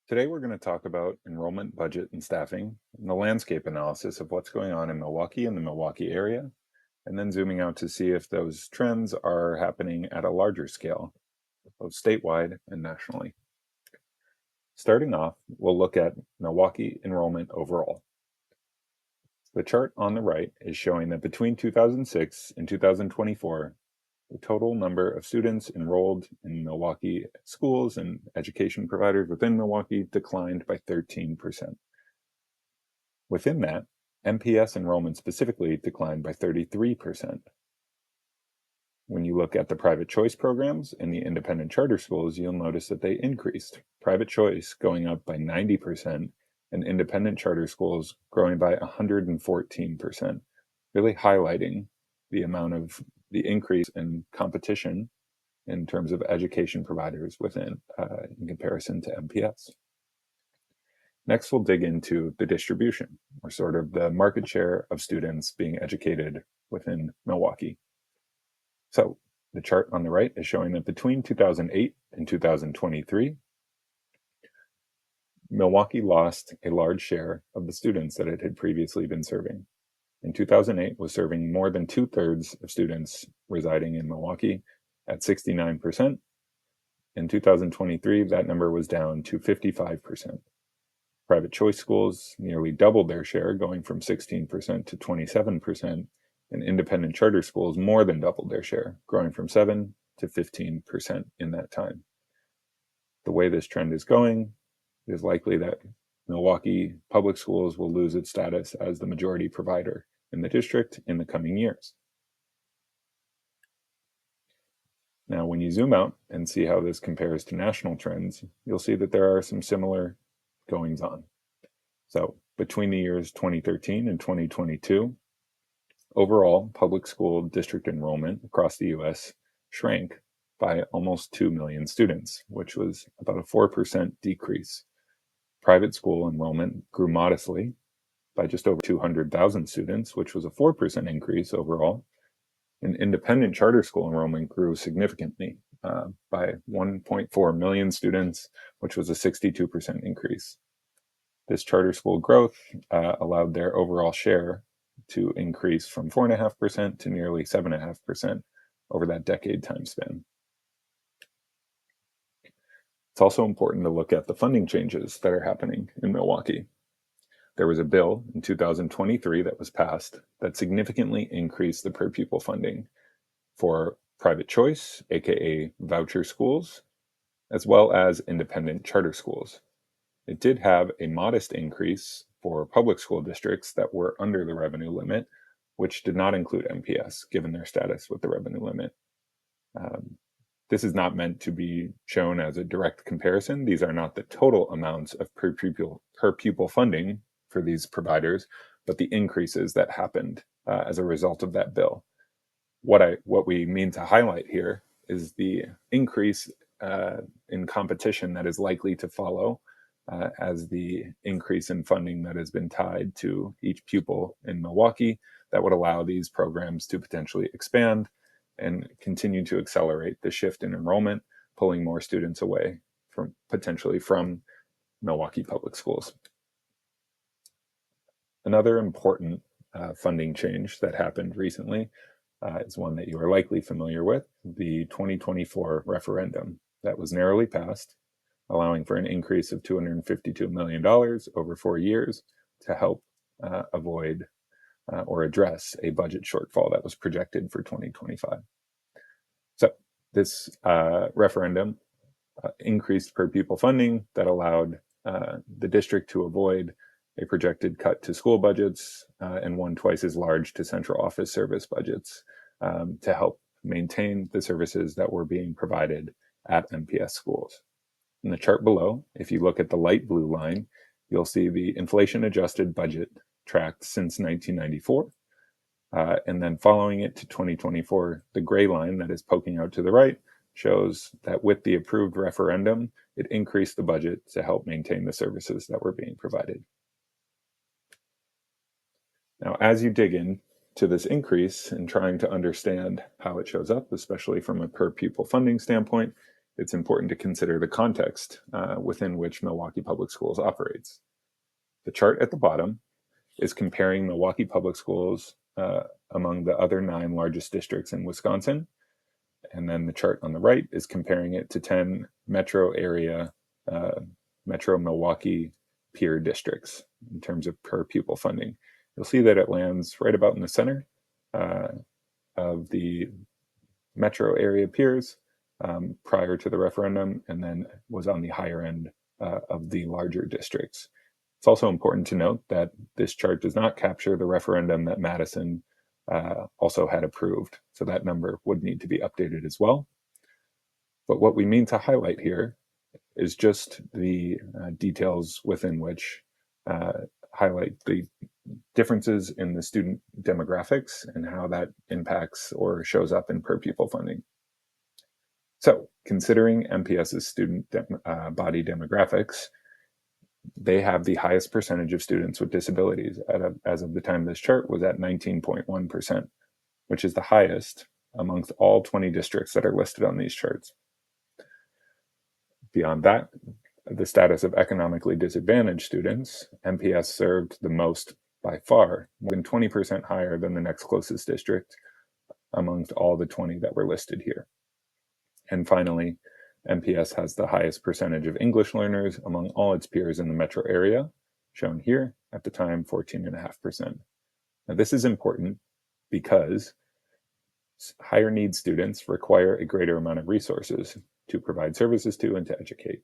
Today, we're going to talk about enrollment, budget, and staffing, and the landscape analysis of what's going on in Milwaukee and the Milwaukee area, and then zooming out to see if those trends are happening at a larger scale, both statewide and nationally. Starting off, we'll look at Milwaukee enrollment overall. The chart on the right is showing that between 2006 and 2024, the total number of students enrolled in Milwaukee schools and education providers within Milwaukee declined by 13%. Within that, MPS enrollment specifically declined by 33%. When you look at the private choice programs and the independent charter schools, you'll notice that they increased. Private choice going up by 90% and independent charter schools growing by 114%, really highlighting the amount of the increase in competition in terms of education providers within in comparison to MPS. Next, we'll dig into the distribution, or sort of the market share of students being educated within Milwaukee. So the chart on the right is showing that between 2008 and 2023, Milwaukee lost a large share of the students that it had previously been serving. In 2008, was serving more than 2/3 of students residing in Milwaukee at 69%. In 2023, that number was down to 55%. Private choice schools nearly doubled their share, going from 16% to 27%, and independent charter schools more than doubled their share, growing from 7 to 15% in that time. The way this trend is going, it is likely that Milwaukee public schools will lose its status as the majority provider in the district in the coming years. Now, when you zoom out and see how this compares to national trends, you'll see that there are some similar goings on. So between the years 2013 and 2022, overall public school district enrollment across the US shrank by almost 2 million students, which was about a 4% decrease. Private school enrollment grew modestly by just over 200,000 students, which was a 4% increase overall. And independent charter school enrollment grew significantly by 1.4 million students, which was a 62% increase. This charter school growth allowed their overall share to increase from 4.5% to nearly 7.5% over that decade time span. It's also important to look at the funding changes that are happening in Milwaukee. There was a bill in 2023 that was passed that significantly increased the per pupil funding for private choice, aka voucher schools, as well as independent charter schools. It did have a modest increase for public school districts that were under the revenue limit, which did not include MPS, given their status with the revenue limit. This is not meant to be shown as a direct comparison. These are not the total amounts of per pupil funding for these providers, but the increases that happened as a result of that bill. What we mean to highlight here is the increase in competition that is likely to follow as the increase in funding that has been tied to each pupil in Milwaukee that would allow these programs to potentially expand and continue to accelerate the shift in enrollment, pulling more students away potentially from Milwaukee public schools. Another important funding change that happened recently is one that you are likely familiar with, the 2024 referendum that was narrowly passed, allowing for an increase of $252 million over 4 years to help avoid or address a budget shortfall that was projected for 2025. So this referendum increased per pupil funding that allowed the district to avoid a projected cut to school budgets and one twice as large to central office service budgets to help maintain the services that were being provided at MPS schools. In the chart below, if you look at the light blue line, you'll see the inflation adjusted budget tracked since 1994. And then following it to 2024, the gray line that is poking out to the right shows that with the approved referendum, it increased the budget to help maintain the services that were being provided. Now, as you dig in to this increase and trying to understand how it shows up, especially from a per pupil funding standpoint, it's important to consider the context within which Milwaukee Public Schools operates. The chart at the bottom is comparing Milwaukee Public Schools among the other 9 largest districts in Wisconsin. And then the chart on the right is comparing it to 10 metro area, metro Milwaukee peer districts in terms of per pupil funding. You'll see that it lands right about in the center of the metro area peers prior to the referendum, and then was on the higher end of the larger districts. It's also important to note that this chart does not capture the referendum that Madison also had approved, so that number would need to be updated as well. But what we mean to highlight here is just the details within which highlight the differences in the student demographics and how that impacts or shows up in per pupil funding. So, considering MPS's student body demographics, they have the highest percentage of students with disabilities as of the time this chart was at 19.1%, which is the highest amongst all 20 districts that are listed on these charts. Beyond that, the status of economically disadvantaged students, MPS served the most by far, more than 20% higher than the next closest district amongst all the 20 that were listed here. And finally, MPS has the highest percentage of English learners among all its peers in the metro area, shown here at the time 14.5%. Now, this is important because higher needs students require a greater amount of resources to provide services to and to educate.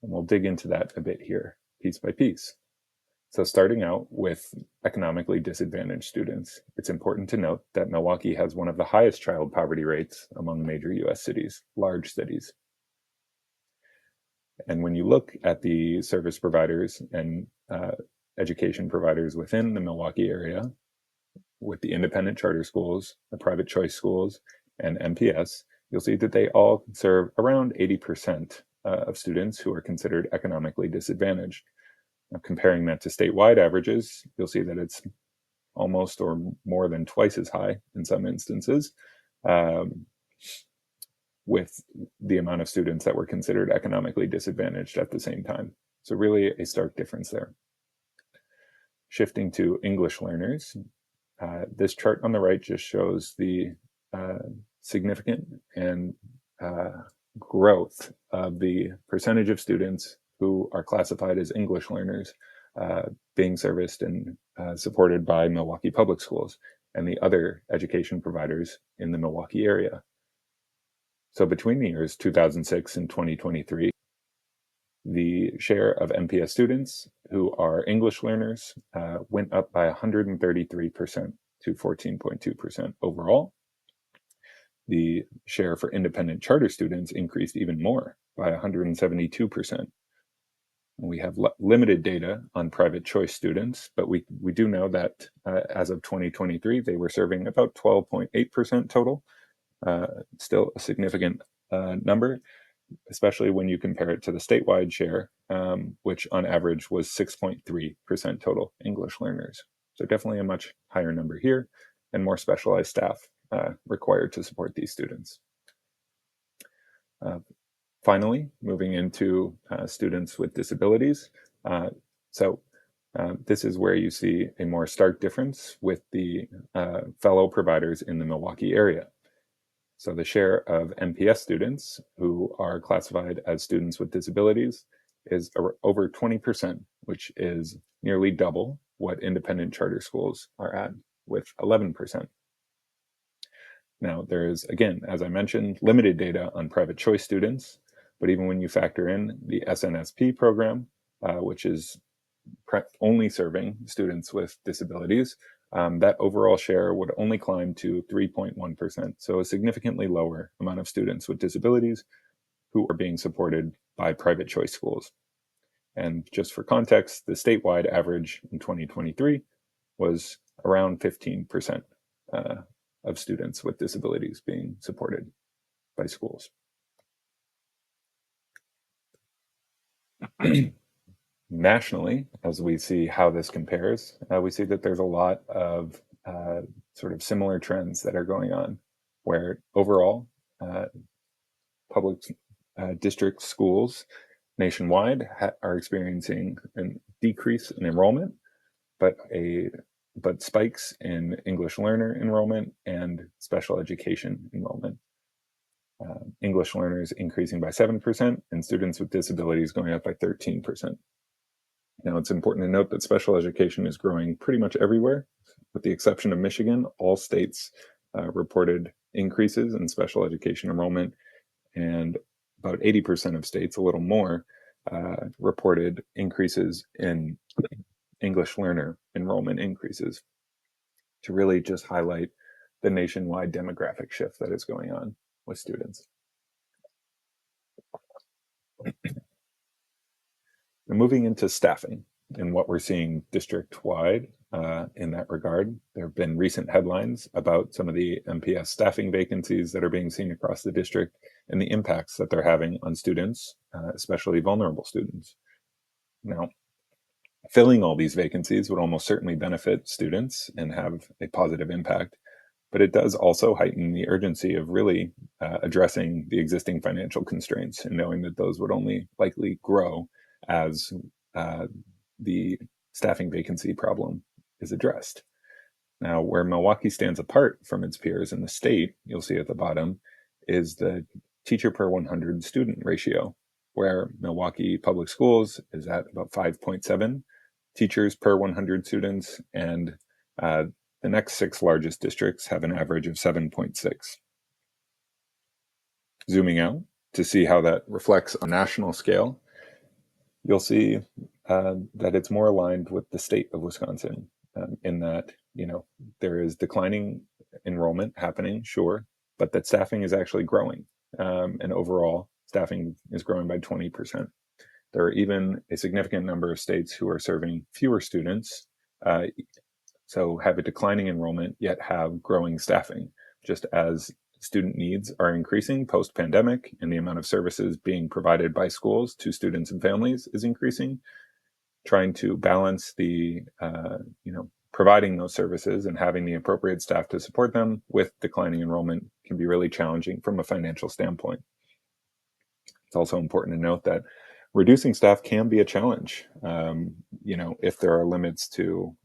And we'll dig into that a bit here, piece by piece. So starting out with economically disadvantaged students, it's important to note that Milwaukee has one of the highest child poverty rates among major US cities, large cities. And when you look at the service providers and education providers within the Milwaukee area, with the independent charter schools, the private choice schools, and MPS, you'll see that they all serve around 80% of students who are considered economically disadvantaged. Now, comparing that to statewide averages, you'll see that it's almost or more than twice as high in some instances, with the amount of students that were considered economically disadvantaged at the same time. So really a stark difference there. Shifting to English learners, this chart on the right just shows the significant and growth of the percentage of students who are classified as English learners being serviced and supported by Milwaukee Public Schools and the other education providers in the Milwaukee area. So between the years 2006 and 2023, the share of MPS students who are English learners went up by 133% to 14.2% overall. The share for independent charter students increased even more by 172%. We have limited data on private choice students, but we do know that as of 2023, they were serving about 12.8% total, still a significant number, especially when you compare it to the statewide share, which on average was 6.3% total English learners. So definitely a much higher number here and more specialized staff required to support these students. Finally, moving into students with disabilities. This is where you see a more stark difference with the fellow providers in the Milwaukee area. So the share of MPS students who are classified as students with disabilities is over 20%, which is nearly double what independent charter schools are at, with 11%. Now, there is, again, as I mentioned, limited data on private choice students, but even when you factor in the SNSP program, which is only serving students with disabilities, that overall share would only climb to 3.1%. So a significantly lower amount of students with disabilities who are being supported by private choice schools. And just for context, the statewide average in 2023 was around 15% of students with disabilities being supported by schools. Nationally, as we see how this compares, we see that there's a lot of sort of similar trends that are going on, where overall district schools nationwide are experiencing a decrease in enrollment, but spikes in English learner enrollment and special education enrollment. English learners increasing by 7% and students with disabilities going up by 13%. Now, it's important to note that special education is growing pretty much everywhere, with the exception of Michigan. All states reported increases in special education enrollment, and about 80% of states, a little more, reported increases in English learner enrollment increases, to really just highlight the nationwide demographic shift that is going on with students. Now, moving into staffing and what we're seeing district-wide in that regard, there have been recent headlines about some of the MPS staffing vacancies that are being seen across the district and the impacts that they're having on students, especially vulnerable students. Now, filling all these vacancies would almost certainly benefit students and have a positive impact, but it does also heighten the urgency of really addressing the existing financial constraints and knowing that those would only likely grow as the staffing vacancy problem is addressed. Now, where Milwaukee stands apart from its peers in the state, you'll see at the bottom, is the teacher per 100 student ratio, where Milwaukee Public Schools is at about 5.7 teachers per 100 students, and the next 6 largest districts have an average of 7.6. Zooming out to see how that reflects on a national scale, you'll see that it's more aligned with the state of Wisconsin, in that, there is declining enrollment happening, sure, but that staffing is actually growing, and overall staffing is growing by 20%. There are even a significant number of states who are serving fewer students, so have a declining enrollment, yet have growing staffing, just as student needs are increasing post-pandemic and the amount of services being provided by schools to students and families is increasing. Trying to balance the, providing those services and having the appropriate staff to support them with declining enrollment can be really challenging from a financial standpoint. It's also important to note that reducing staff can be a challenge, if there are limits to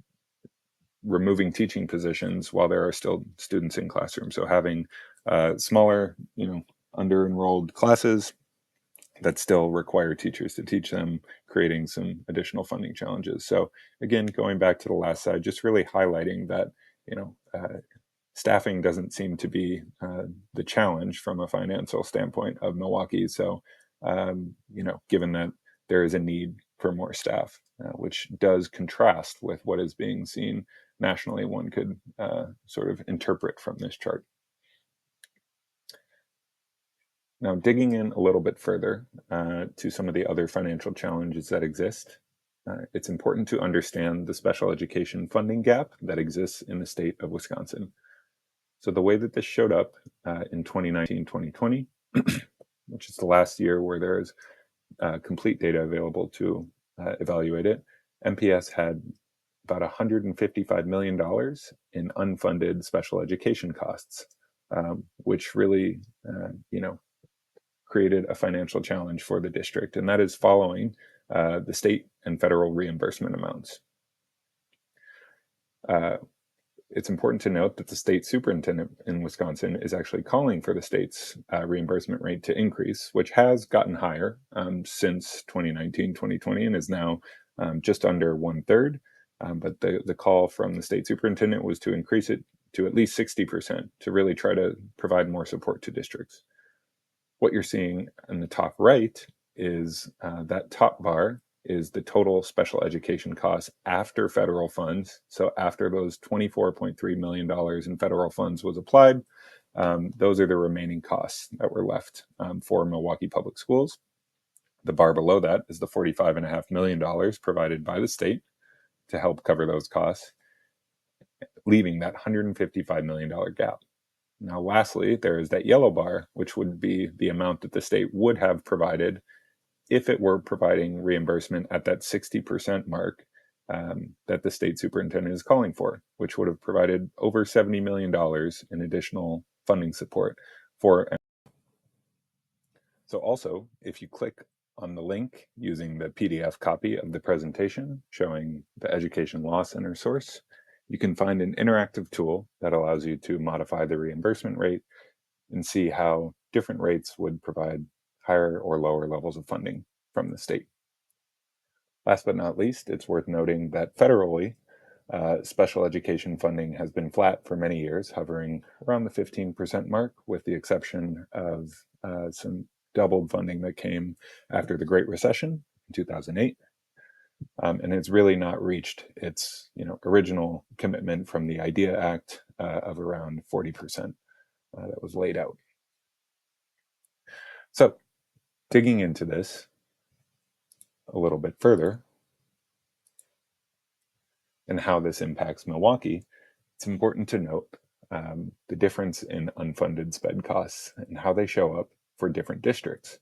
removing teaching positions while there are still students in classrooms. So having smaller, under-enrolled classes that still require teachers to teach them, creating some additional funding challenges. So again, going back to the last slide, just really highlighting that, staffing doesn't seem to be the challenge from a financial standpoint of Milwaukee. So, given that there is a need for more staff, which does contrast with what is being seen nationally, one could sort of interpret from this chart. Now, digging in a little bit further to some of the other financial challenges that exist, it's important to understand the special education funding gap that exists in the state of Wisconsin. So the way that this showed up in 2019-2020, which is the last year where there is complete data available to evaluate it, MPS had about $155 million in unfunded special education costs, which really, created a financial challenge for the district, and that is following the state and federal reimbursement amounts. It's important to note that the state superintendent in Wisconsin is actually calling for the state's reimbursement rate to increase, which has gotten higher since 2019-2020 and is now just under 1/3. But the call from the state superintendent was to increase it to at least 60% to really try to provide more support to districts. What you're seeing in the top right is that top bar is the total special education costs after federal funds. So after those $24.3 million in federal funds was applied, those are the remaining costs that were left for Milwaukee Public Schools. The bar below that is the $45.5 million provided by the state to help cover those costs, leaving that $155 million gap. Now, lastly, there is that yellow bar, which would be the amount that the state would have provided if it were providing reimbursement at that 60% mark that the state superintendent is calling for, which would have provided over $70 million in additional funding support for. So also, if you click on the link using the PDF copy of the presentation showing the Education Law Center source, you can find an interactive tool that allows you to modify the reimbursement rate and see how different rates would provide higher or lower levels of funding from the state. Last but not least, it's worth noting that federally, special education funding has been flat for many years, hovering around the 15% mark, with the exception of some doubled funding that came after the Great Recession in 2008. And it's really not reached its original commitment from the IDEA Act of around 40% that was laid out. So digging into this a little bit further and how this impacts Milwaukee, it's important to note the difference in unfunded sped costs and how they show up for different districts.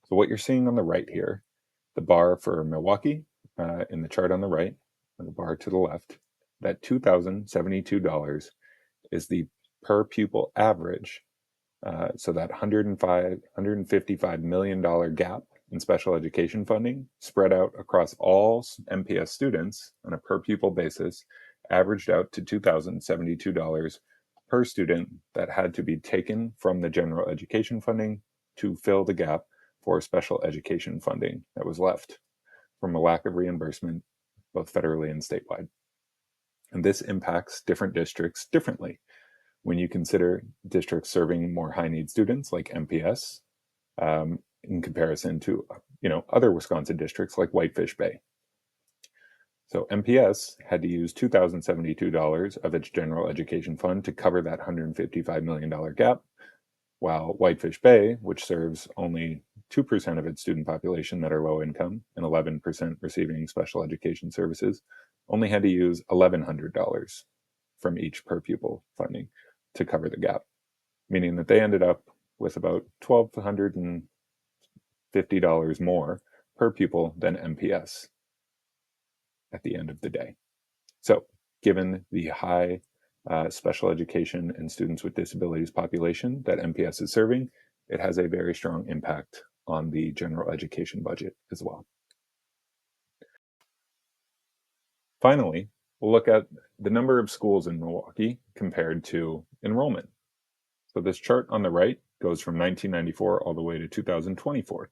So what you're seeing on the right here, the bar for Milwaukee in the chart on the right, and the bar to the left, that $2,072 is the per pupil average. So that $155 million gap in special education funding spread out across all MPS students on a per pupil basis averaged out to $2,072 per student that had to be taken from the general education funding to fill the gap for special education funding that was left from a lack of reimbursement, both federally and statewide. And this impacts different districts differently. When you consider districts serving more high-need students like MPS, in comparison to other Wisconsin districts like Whitefish Bay. So MPS had to use $2,072 of its general education fund to cover that $155 million gap, while Whitefish Bay, which serves only 2% of its student population that are low income and 11% receiving special education services, only had to use $1,100 from each per pupil funding to cover the gap, meaning that they ended up with about $1,250 more per pupil than MPS at the end of the day. So given the high special education and students with disabilities population that MPS is serving, it has a very strong impact on the general education budget as well. Finally, we'll look at the number of schools in Milwaukee compared to enrollment. So this chart on the right goes from 1994 all the way to 2024.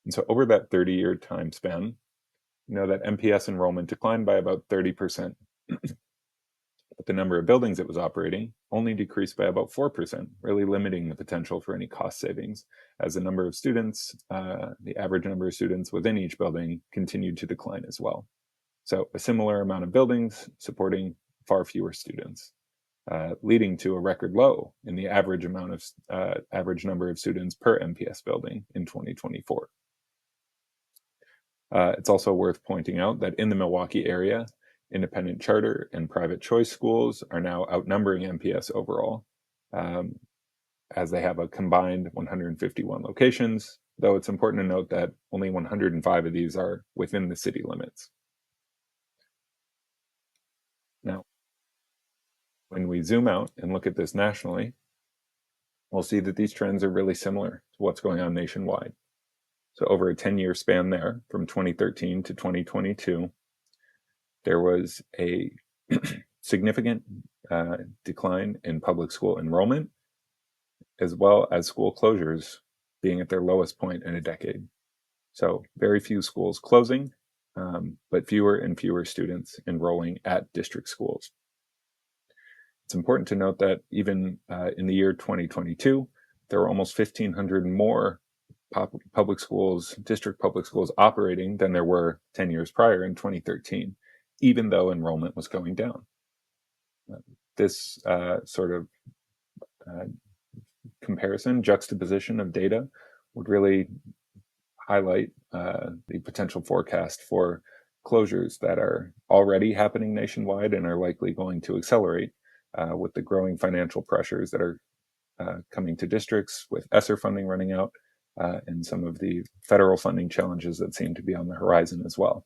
And so over that 30-year time span, that MPS enrollment declined by about 30%. But the number of buildings it was operating only decreased by about 4%, really limiting the potential for any cost savings as the number of students, the average number of students within each building continued to decline as well. So a similar amount of buildings supporting far fewer students, leading to a record low in the average number of students per MPS building in 2024. It's also worth pointing out that in the Milwaukee area, independent charter and private choice schools are now outnumbering MPS overall, as they have a combined 151 locations, though it's important to note that only 105 of these are within the city limits. Now, when we zoom out and look at this nationally, we'll see that these trends are really similar to what's going on nationwide. So over a 10-year span there, from 2013 to 2022, there was a significant decline in public school enrollment, as well as school closures being at their lowest point in a decade. So very few schools closing, but fewer and fewer students enrolling at district schools. It's important to note that even in the year 2022, there were almost 1,500 more public schools, district public schools operating than there were 10 years prior in 2013, even though enrollment was going down. This sort of comparison, juxtaposition of data would really highlight the potential forecast for closures that are already happening nationwide and are likely going to accelerate with the growing financial pressures that are coming to districts with ESSER funding running out and some of the federal funding challenges that seem to be on the horizon as well.